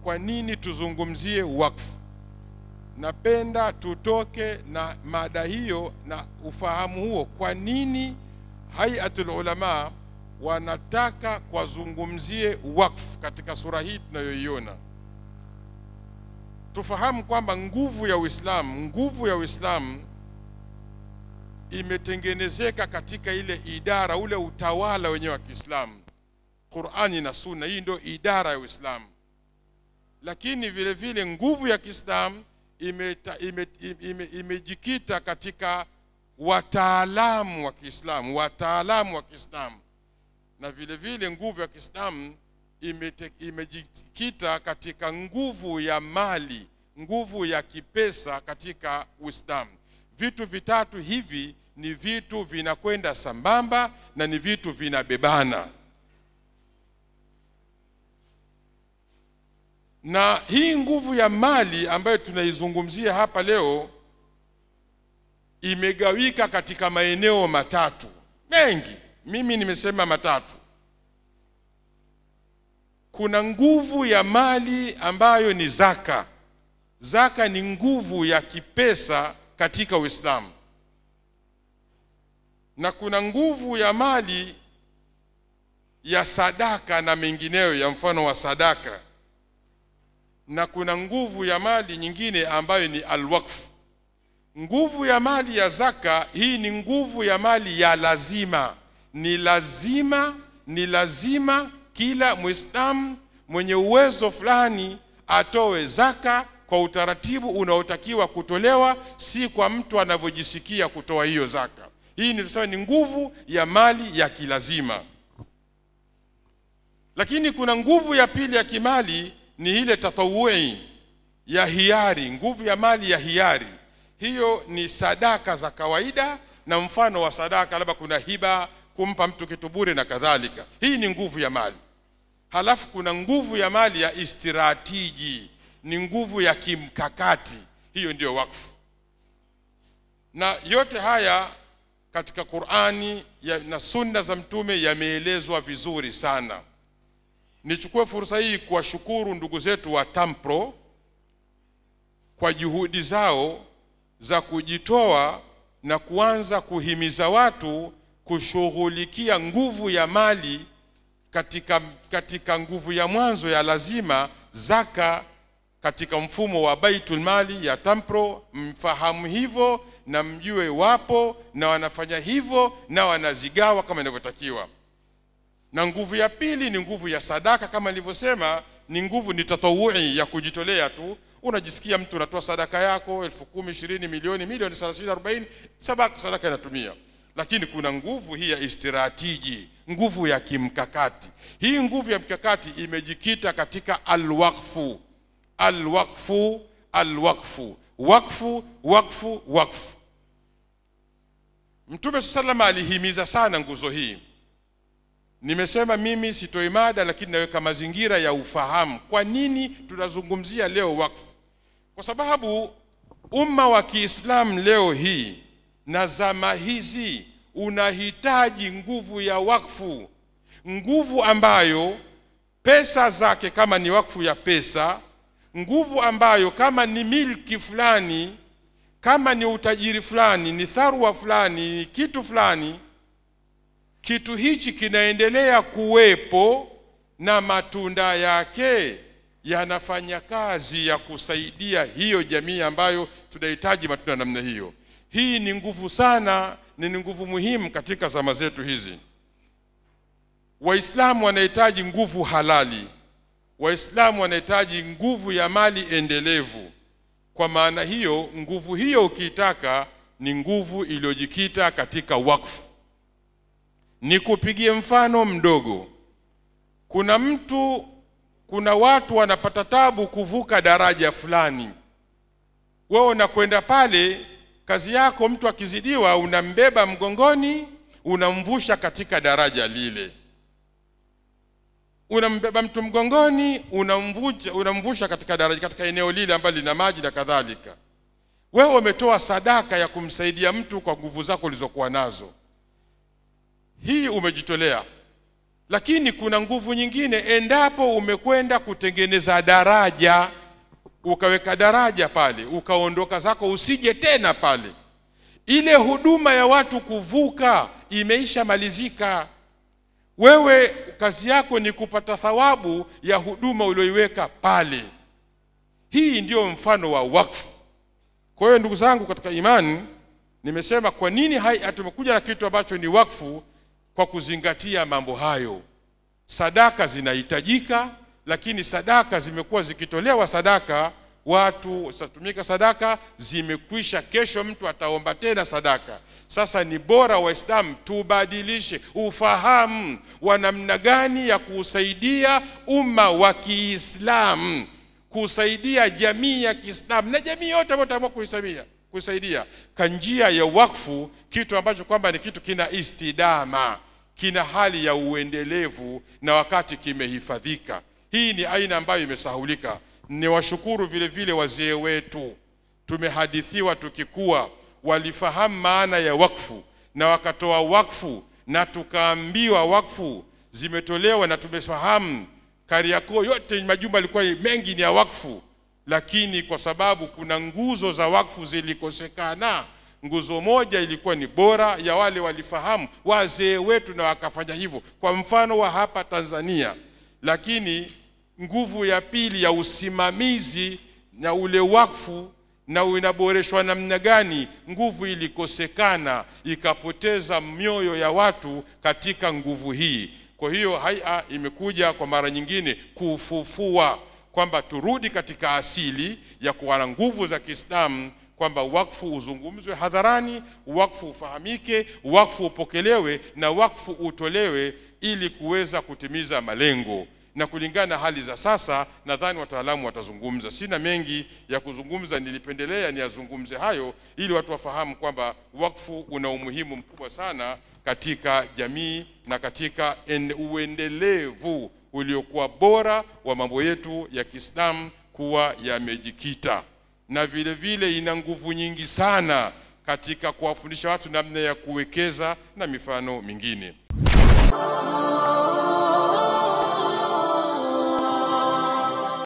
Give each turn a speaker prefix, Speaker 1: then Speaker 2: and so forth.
Speaker 1: kwa nini tuzungumzie wakfu. Napenda tutoke na mada hiyo na ufahamu huo, kwa nini Hayatul Ulama wanataka wazungumzie wakfu katika sura hii tunayoiona. Tufahamu kwamba nguvu ya Uislamu imetengenezeka katika ile idara, ule utawala wenyewe wa Kiislamu, Qur'ani na Sunna. Hii ndio idara ya Uislamu. Lakini vile vile nguvu ya Kiislamu imejikita katika wataalamu wa Kiislamu, na vile vile nguvu ya Kiislamu imejikita katika nguvu ya mali, nguvu ya kipesa katika Uislamu. Vitu vitatu hivi ni vitu vinakwenda sambamba na ni vitu vinabebana. Na hii nguvu ya mali ambayo tunaizungumzia hapa leo imegawika katika maeneo matatu mengi. Mimi nimesema matatu. Kuna nguvu ya mali ambayo ni zaka. Zaka ni nguvu ya kipesa katika Uislamu. Na kuna nguvu ya mali ya sadaka na mengineyo ya mfano wa sadaka. Na kuna nguvu ya mali nyingine ambayo ni alwaqf. Nguvu ya mali ya zaka, hii ni nguvu ya mali ya lazima. Ni lazima kila Muislamu mwenye uwezo fulani atoe zaka kwa utaratibu unaotakiwa kutolewa, si kwa mtu anavyojisikia kutoa hiyo zaka. Hii ni nguvu ya mali ya kilazima. Lakini kuna nguvu ya pili ya kimali, ni ile tatawui ya hiari, nguvu ya mali ya hiari. Hiyo ni sadaka za kawaida, na mfano wa sadaka labda kuna hiba, kumpa mtu kitu bure na kadhalika. Hii ni nguvu ya mali. Halafu kuna nguvu ya mali ya istiratiji, ni nguvu ya kimkakati. Hiyo ndio wakfu. Na yote haya katika Qur'ani na Sunna za Mtume yameelezwa vizuri sana. Nichukue fursa hii kuwashukuru ndugu zetu wa Tampro kwa juhudi zao za kujitoa na kuanza kuhimiza watu kushughulikia nguvu ya mali katika nguvu ya mwanzo ya lazima, zaka, katika mfumo wa Baitul Mali ya Tampro. Mfahamu hivyo na mjue wapo na wanafanya hivyo na wanazigawa kama inavyotakiwa. Na nguvu ya pili ni nguvu ya sadaka, kama nilivyosema, ni tatawui ya kujitolea tu. Unajisikia mtu unatoa sadaka yako 10,000, 20, milioni 30, 40, sadaka inatumia. Lakini kuna nguvu hii ya istiratiji, nguvu ya kimkakati. Hii nguvu ya mkakati imejikita katika alwaqfu. Wakfu. Mtume sallallahu alihimiza sana nguzo hii. Nimesema mimi sitoi mada, lakini naweka mazingira ya ufahamu. Kwa nini tunazungumzia leo wakfu? Kwa sababu umma wa Kiislamu leo hii na zama hizi unahitaji nguvu ya wakfu. Nguvu ambayo pesa zake kama ni wakfu ya pesa, nguvu ambayo kama ni milki fulani, kama ni utajiri fulani, ni tharwa fulani, ni kitu fulani, kitu hichi kinaendelea kuwepo na matunda yake yanafanya kazi ya kusaidia hiyo jamii ambayo tunahitaji matunda namna hiyo. Hii ni nguvu sana, ni nguvu muhimu katika zama zetu hizi. Waislamu wanahitaji nguvu halali. Waislamu wanahitaji nguvu ya mali endelevu. Kwa maana hiyo, nguvu hiyo ukiitaka ni nguvu iliyojikita katika wakfu. Nikupigie mfano mdogo. Kuna watu wanapata tabu kuvuka daraja fulani. Wewe unakwenda pale, kazi yako, mtu akizidiwa unambeba mgongoni, unamvusha katika daraja lile. Unambeba mtu mgongoni, unamvusha katika daraja, katika eneo lile ambalo lina maji na kadhalika. Wewe umetoa sadaka ya kumsaidia mtu kwa nguvu zako ulizokuwa nazo. Hii umejitolea. Lakini kuna nguvu nyingine endapo umekwenda kutengeneza daraja, ukaweka daraja pale, ukaondoka zako, usije tena pale. Ile huduma ya watu kuvuka imeisha malizika. Wewe kazi yako ni kupata thawabu ya huduma ulioiweka pale. Hii ndio mfano wa wakfu. Kwa hiyo ndugu zangu katika imani, nimesema kwa nini tumekuja na kitu ambacho ni wakfu, kwa kuzingatia mambo hayo. Sadaka zinahitajika, lakini sadaka zimekuwa zikitolewa sadaka, watu satumika sadaka, zimekwisha, kesho mtu ataomba tena sadaka. Sasa ni bora Waislamu tubadilishe ufahamu wa namna gani ya kusaidia umma wa Kiislamu, kusaidia jamii ya Kiislamu na jamii yote ambayo tutaamua kusaidia kwa njia ya wakfu, kitu ambacho kwamba ni kitu kina istidama, kina hali ya uendelevu na wakati kimehifadhika. Hii ni aina ambayo imesahulika. Ni washukuru vile vile wazee wetu, tumehadithiwa tukikuwa, walifahamu maana ya wakfu na wakatoa wakfu, na tukaambiwa wakfu zimetolewa, na tumefahamu Kariakoo yote majumba yalikuwa mengi ni ya wakfu. Lakini kwa sababu kuna nguzo za wakfu zilikosekana, nguzo moja ilikuwa ni bora ya wale walifahamu wazee wetu na wakafanya hivyo, kwa mfano wa hapa Tanzania. Lakini nguvu ya pili ya usimamizi na ule wakfu na unaboreshwa namna gani, nguvu ilikosekana, ikapoteza mioyo ya watu katika nguvu hii. Kwa hiyo haia imekuja kwa mara nyingine kufufua kwamba turudi katika asili ya kuwa na nguvu za Kiislamu, kwamba wakfu uzungumzwe hadharani, wakfu ufahamike, wakfu upokelewe na wakfu utolewe ili kuweza kutimiza malengo. Na kulingana hali za sasa, nadhani wataalamu watazungumza. Sina mengi ya kuzungumza, nilipendelea niyazungumze hayo ili watu wafahamu kwamba wakfu una umuhimu mkubwa sana katika jamii na katika uendelevu uliokuwa bora wa mambo yetu ya Kiislamu kuwa yamejikita. Na vile vile ina nguvu nyingi sana katika kuwafundisha watu namna ya kuwekeza na mifano mingine.